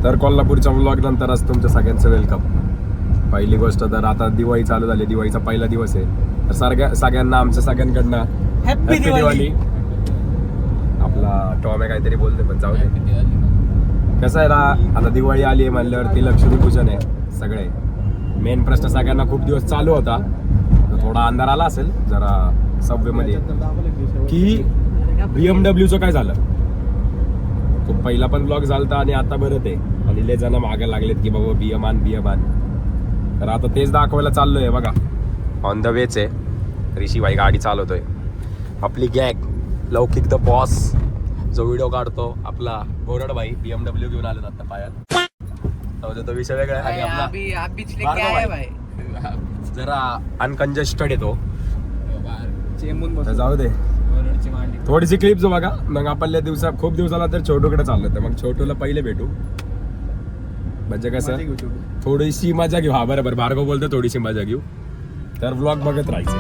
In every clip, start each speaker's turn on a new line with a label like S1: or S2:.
S1: तर कोल्हापूरच्या व्लॉग नंतर आज तुमच्या सगळ्यांचं वेलकम. पहिली गोष्ट तर आता दिवाळी चालू झाली, दिवाळीचा पहिला दिवस आहे. तर सगळ्यांना आमच्या सगळ्यांकडनं हॅपी दिवाळी. आपला टॉमे काहीतरी बोलते पण जाऊ दे. कसं आहे ना, आता दिवाळी आली आहे म्हणल्यावरती लक्ष्मीपूजन आहे सगळे. मेन प्रश्न सगळ्यांना खूप दिवस चालू होता, थोडा अंधार आला असेल जरा सबवे मध्ये की BMWचं काय झालं. तो पहिला पण ब्लॉग झालता आणि आता बरं ते आणि लय जण मागे लागलेत की बाबा BM आण. तर आता तेच दाखवायला चाललोय. बघा ऑन द वेच आहे. ऋषी भाई गाडी चालवतोय. आपली गॅग लौकिक द बॉस जो व्हिडिओ काढतो आपला बोरड भाई BMW घेऊन आले आता पायात. तो विषय वेगळा आहे. आणि आपला जरा अनकंजेस्टेड येतो. जाऊ दे, थोडीशी क्लिप्स बघा. मग आपल्या खूप दिवसाला तर छोटूकडे चाललो, तर मग छोटूला पहिले भेटू. म्हणजे कसं थोडीशी मजा घेऊ. हा बरोबर, भार्गव बोलतो थोडीशी मजा घेऊ. तर व्लॉग बघत राहायचे.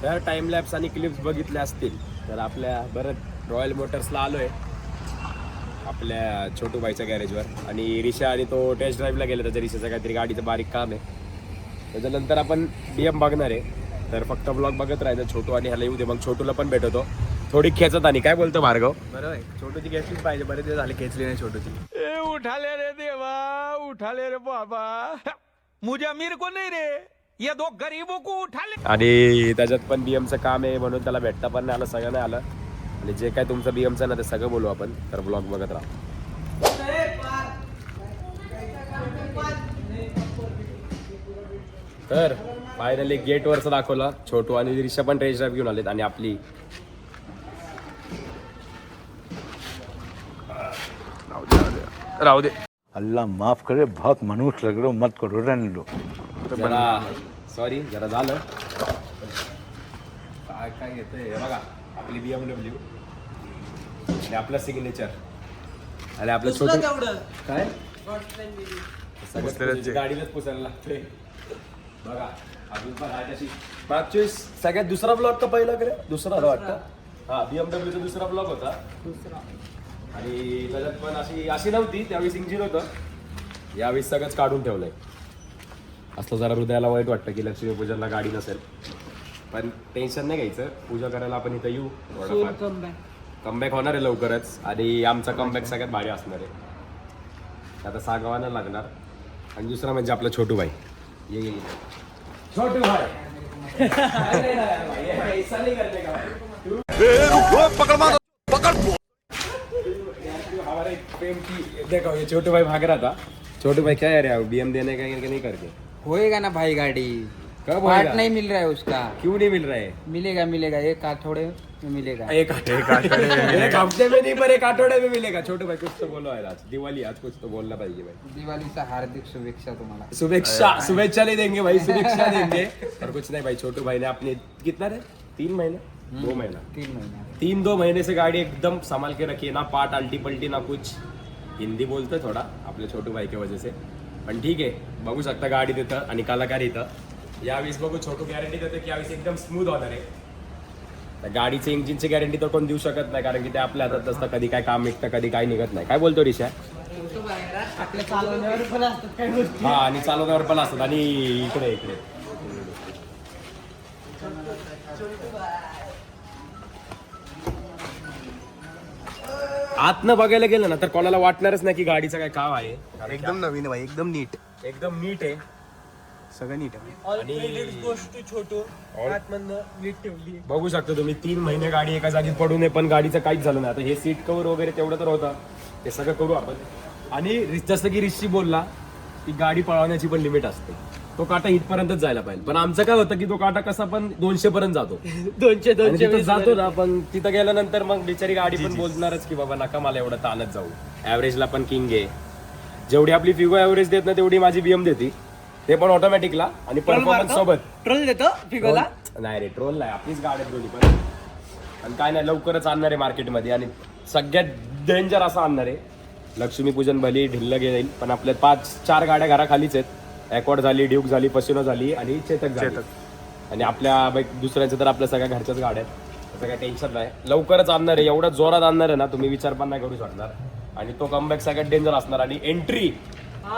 S1: तर टाइम लॅप्स आणि क्लिप्स बघितल्या असतील तर आपल्या बरं रॉयल मोटर्सला आलोय आपल्या छोटू भाईच्या गॅरेजवर. आणि रिशा आणि तो टेस्ट ड्राईव्हला गेला. त्याच्या रिशाचं काहीतरी गाडीचं बारीक काम आहे. त्याच्यानंतर आपण BM बघणार आहे. तर फक्त ब्लॉग बघत राहायचं. छोटू आणि ह्याला येऊ दे, मग छोटूला पण भेटवतो. थोडी खेचत. आणि काय बोलतो भार्गव?
S2: बरोबर आहे, छोटूची खेचलीच पाहिजे. बरेच दिवस झाले खेचली नाही छोटूची.
S3: उठाले रे देवा, उठाले रे बाबा, मुझे अमीर को नहीं रे, ये दो गरीबों को उठाले.
S1: आणि त्याच्यात पण BMचं काम आहे म्हणून त्याला भेटता पण नाही आलं, सगळं नाही आलं. आणि जे काय तुमचं BMचं ना ते सगळं बोलू आपण. तर ब्लॉग बघत राहा. तर फायनली गेट वरचं दाखवलं. छोटू आणि रिषा पण टेस्ट ड्राईव्ह घेऊन आलेत. आणि आपली राहू दे.
S4: अल्लाह माफ करे, बहुत मनुष्य लग रहे हो, मत करो, रहने दो.
S1: जरा सॉरी, जरा झालं. काय काय घेतंय बघा. आपली BMW आणि आपलं सिग्नेचर आणि आपलं छोटं काय सगळं गाडीलाच पुसायला लागतंय. बघा अजून पण आहे तशी. मागच्या सगळ्यात दुसरा ब्लॉग का पहिला करे? दुसरा वाटतं. हा, BMWचा दुसरा ब्लॉग होता. आणि त्याच्यात पण अशी नव्हती. त्यावेळेस इंजिन होतं. यावेळेस सगळंच काढून ठेवलंय. असलं जरा हृदयाला वाईट वाटतं की लक्ष्मीपूजनला गाडी नसेल. पण टेन्शन नाही घ्यायचं. पूजा करायला आपण इथं येऊ. कमबॅक होणार आहे लवकरच. आणि आमचा कमबॅक सगळ्यात भारी असणार आहे. आता सांगावं लागणार. आणि दुसरा म्हणजे आपला छोटू भाई. ये छोटू भाई देखो ये छोटू भाई भाग रहा था. छोटू भाई क्या यार BM देने का नहीं करके
S2: होएगा ना भाई गाड़ी.
S1: कब
S2: पार्ट
S1: होएगा?
S2: नहीं मिल रहा है उसका.
S1: क्यों नहीं मिल रहा है?
S2: मिलेगा एक आठवड़े में मिलेगा.
S1: एक हफ्ते में नहीं पर एक आठवड़े में मिलेगा. छोटू भाई कुछ तो बोलो यार. आज दिवाली, आज कुछ तो बोलना पाहिजे भाई.
S2: दिवाळीचा हार्दिक शुभेच्छा तुम्हाला.
S1: शुभेच्छा नहीं देंगे भाई, शुभेच्छा देंगे. और कुछ नहीं भाई. छोटू भाई ने अपने कितना रे 3 महीने 2 महीना 3-2 महीने से गाड़ी एकदम संभाल के रखी है. ना पार्ट अल्टी पल्टी ना कुछ. हिंदी बोलतोय थोडा आपल्या छोटू भाई के वजह से. पण ठीक आहे, बघू शकता गाडी देतं आणि कलाकार इथं. यावेळेस बघू छोटू गॅरंटी देतो की यावेळेस एकदम स्मूथ होणार आहे. त्या गाडीची इंजिनची गॅरंटी तर कोण देऊ शकत नाही, कारण की ते आपल्या हातात असतं. कधी काय काम निघतं, कधी काय निघत नाही. काय बोलतो रिशा? हा, आणि चालवण्यावर पण असतात. आणि इकडे आतनं बघायला गेलं ना तर कोणाला वाटणारच नाही की गाडीचं काय काम आहे.
S2: एकदम नवीन आहे भाई, एकदम नीट
S1: आहे.
S2: सगळं नीट आहे.
S1: बघू शकता तुम्ही 3 महिने गाडी एका जागी पडू नये, पण गाडीचं काहीच झालं नाही. आता हे सीट कव्हर वगैरे तेवढं तर होतं, ते सगळं करू आपण. आणि जसं की ऋषी बोलला की गाडी पळवण्याची पण लिमिट असते. तो काटा इथपर्यंतच जायला पाहिजे. पण आमचं काय होतं की तो काटा कसा पण 200 पर्यंत जातो.
S2: 200
S1: आणि तिथं जातो ना, पण तिथं गेल्यानंतर मग बिचारी गाडी पण बोलणारच की बाबा नका मला एवढं ताणत जाऊ. ऍव्हरेजला पण किंग आहे. जेवढी आपली फिगो ऍव्हरेज देत ना तेवढी माझी बीएम देते, ते पण ऑटोमॅटिकला आणि परफॉर्मन्स सोबत.
S2: ट्रोल देतो फिगोला.
S1: नाही रे, ट्रोल नाही, आपलीच गाडी आहे दोन्ही पण. आणि काय नाही, लवकरच आणणार आहे मार्केटमध्ये आणि सगळ्यात डेंजर असं आणणार आहे. लक्ष्मीपूजन भली ढिल्ल गेल, पण आपल्या 4 गाड्या घराखालीच आहेत. ॲकॉर्ड झाली, ड्यूक झाली, पसिनो झाली आणि चेतक झाली. आणि आपल्या दुसऱ्यांच्या तर आपल्या सगळ्या घरच्याच गाड्या आहेत, त्याचं काही टेन्शन नाही. लवकरच आणणार आहे, एवढं जोरात आणणार आहे ना तुम्ही विचार पण नाही करू शकणार. आणि तो कमबॅक सगळ्यात डेंजर असणार. आणि एंट्री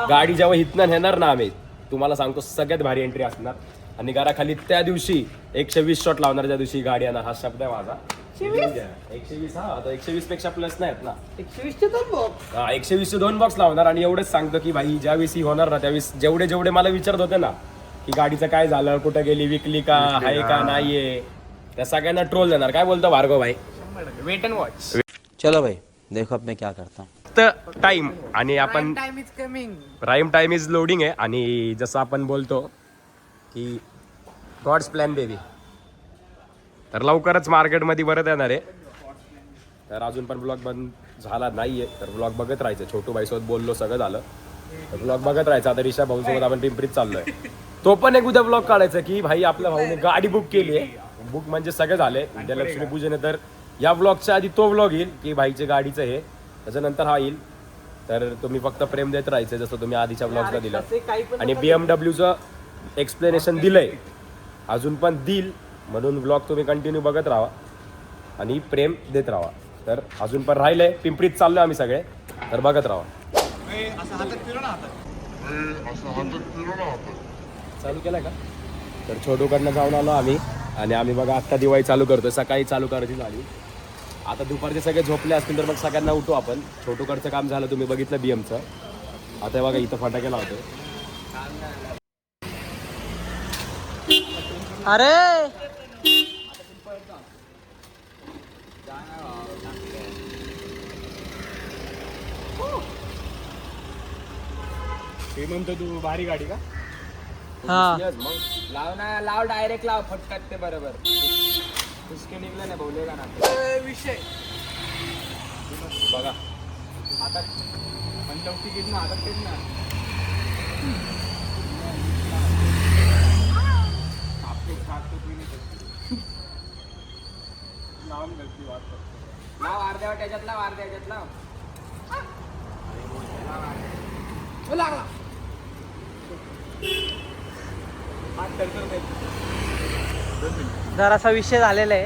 S1: गाडी जेव्हा हितनं नेणार ना आम्ही, तुम्हाला सांगतो सगळ्यात भारी एंट्री असणार. आणि घराखाली त्या दिवशी 120 शॉट लावणार, ज्या दिवशी गाडी येणार. हा शब्द आहे माझा. 120. हा, आता 120 पेक्षा प्लस नाहीत ना.
S2: 120 चे 2 बॉक्स.
S1: हा, 120 चे 2 बॉक्स लावणार. आणि एवढंच सांगतो की भाई ज्यावेळेस ही होणार ना, त्यावेळेस जेवढे मला विचारत होते ना की गाडीचं काय झालं, कुठं गेली, विकली का, आहे का नाहीये, त्या सगळ्यांना ट्रोल देणार. काय बोलतो भार्गव भाई?
S2: Wait and watch.
S5: चलो भाई देखो अब मैं क्या करता हूँ.
S1: टाइम आणि आपण
S2: time is coming.
S1: Prime time is loading आहे. आणि जसं आपण बोलतो की गॉड्स प्लॅन बेबी, तर लवकरच मार्केटमध्ये परत येणार आहे. तर अजून पण ब्लॉग बंद झाला नाहीये, तर ब्लॉग बघत राहायचं. छोटू भाईसोबत बोललो, सगळं झालं, तर ब्लॉग बघत राहायचं. आता ऋषा भाऊसोबत आपण पिंपरीत चाललोय, तो पण एक उद्या ब्लॉग काढायचा की भाई आपल्या भाऊने गाडी बुक केली आहे. बुक म्हणजे सगळं झालंय. उद्या लक्ष्मीपूजन आहे, तर या ब्लॉगच्या आधी तो ब्लॉग येईल की भाईचे गाडीचं हे, त्याच्यानंतर हा येईल. तर तुम्ही फक्त प्रेम देत राहायचं जसं तुम्ही आधीच्या ब्लॉगला दिलं. आणि BMWचं एक्सप्लेनेशन दिलंय, अजून पण देईल, म्हणून ब्लॉग तुम्ही कंटिन्यू बघत राहा आणि प्रेम देत राहा. तर अजून पण राहिलंय, पिंपरीत चाललोय आम्ही सगळे, तर बघत राहा. चालू केलं का? तर छोटूकडनं जाऊन आलो आम्ही. आणि आम्ही बघा आत्ता दिवाळी चालू करतोय. सकाळी चालू करायची झाली, आता दुपारचे सगळे झोपले असतील तर मग सगळ्यांना उठू आपण. छोटूकडचं काम झालं, तुम्ही बघितलं BMचं. आता बघा इथं फटाके लावतोय.
S2: अरे
S1: ते म्हणतो तू भारी गाडी का?
S2: हा.
S1: मग
S2: लाव ना, लाव डायरेक्ट लाव, फटकात ते बरोबर. उसके निघलं ना बोलेगा ना विषय.
S1: बघा
S2: आता पंचव तिकीट ना, आता तेच ना. लाव अर्ध्या त्याच्यात लाव, अर्ध्या ह्याच्यात लाव. लागला. जरासा विषय झालेला आहे.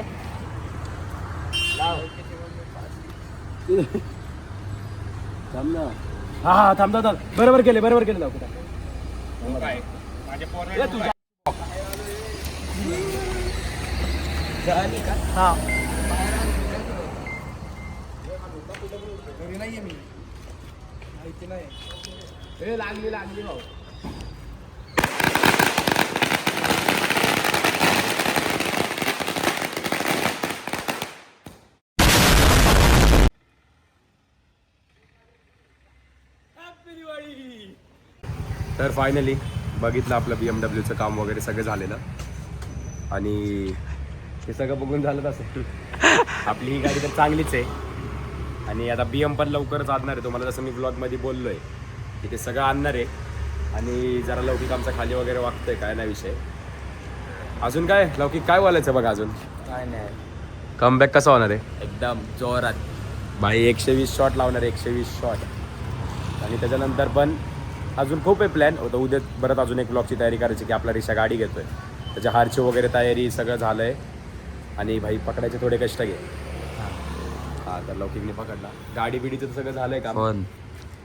S1: हा थांब. बरोबर केले लाव कुठं.
S2: हा. लागली भाऊ.
S1: तर फायनली बघितलं आपलं BMWचं काम वगैरे सगळं झालेलं. आणि हे सगळं बघून झालं असेल. आपली ही गाडी तर चांगलीच आहे. आणि आता BM पण लवकरच आणणार आहे. तुम्हाला जसं मी ब्लॉगमध्ये बोललो आहे की ते सगळं आणणार आहे. आणि जरा लौकिक आमचा खाली वगैरे वागतोय, काय नाही विषय. अजून काय लौकिक काय बोलायचं बघा अजून?
S2: काय नाही,
S1: कमबॅक कसा होणार आहे?
S2: एकदम जोरात
S1: भाई 120 शॉट लावणार आहे, 120 शॉट. आणि त्याच्यानंतर पण अजून खूप आहे प्लॅन होतं. उद्या परत अजून एक ब्लॉगची तयारी करायची की आपला ऋषा गाडी घेतोय, त्याच्या हारची वगैरे तयारी सगळं झालंय. आणि भाई पकडायचे थोडे कष्ट घे. हा तर लौकिकने पकडला. गाडी बिडीचं सगळं झालंय का?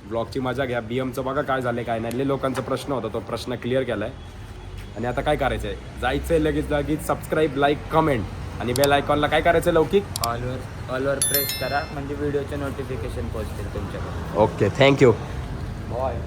S1: ब्लॉगची मजा घ्या. BMचं बघा काय झालंय काय नाही. लोकांचा प्रश्न होता, तो प्रश्न क्लिअर केलाय. आणि आता काय करायचंय, जायचंय लगेच सबस्क्राईब, लाईक, कमेंट आणि बेल आयकॉनला काय करायचं लौकिक?
S2: ऑलवर प्रेस करा, म्हणजे व्हिडिओचे नोटिफिकेशन पोहोचतील तुमच्याकडे.
S1: Okay, thank you.
S2: बाय.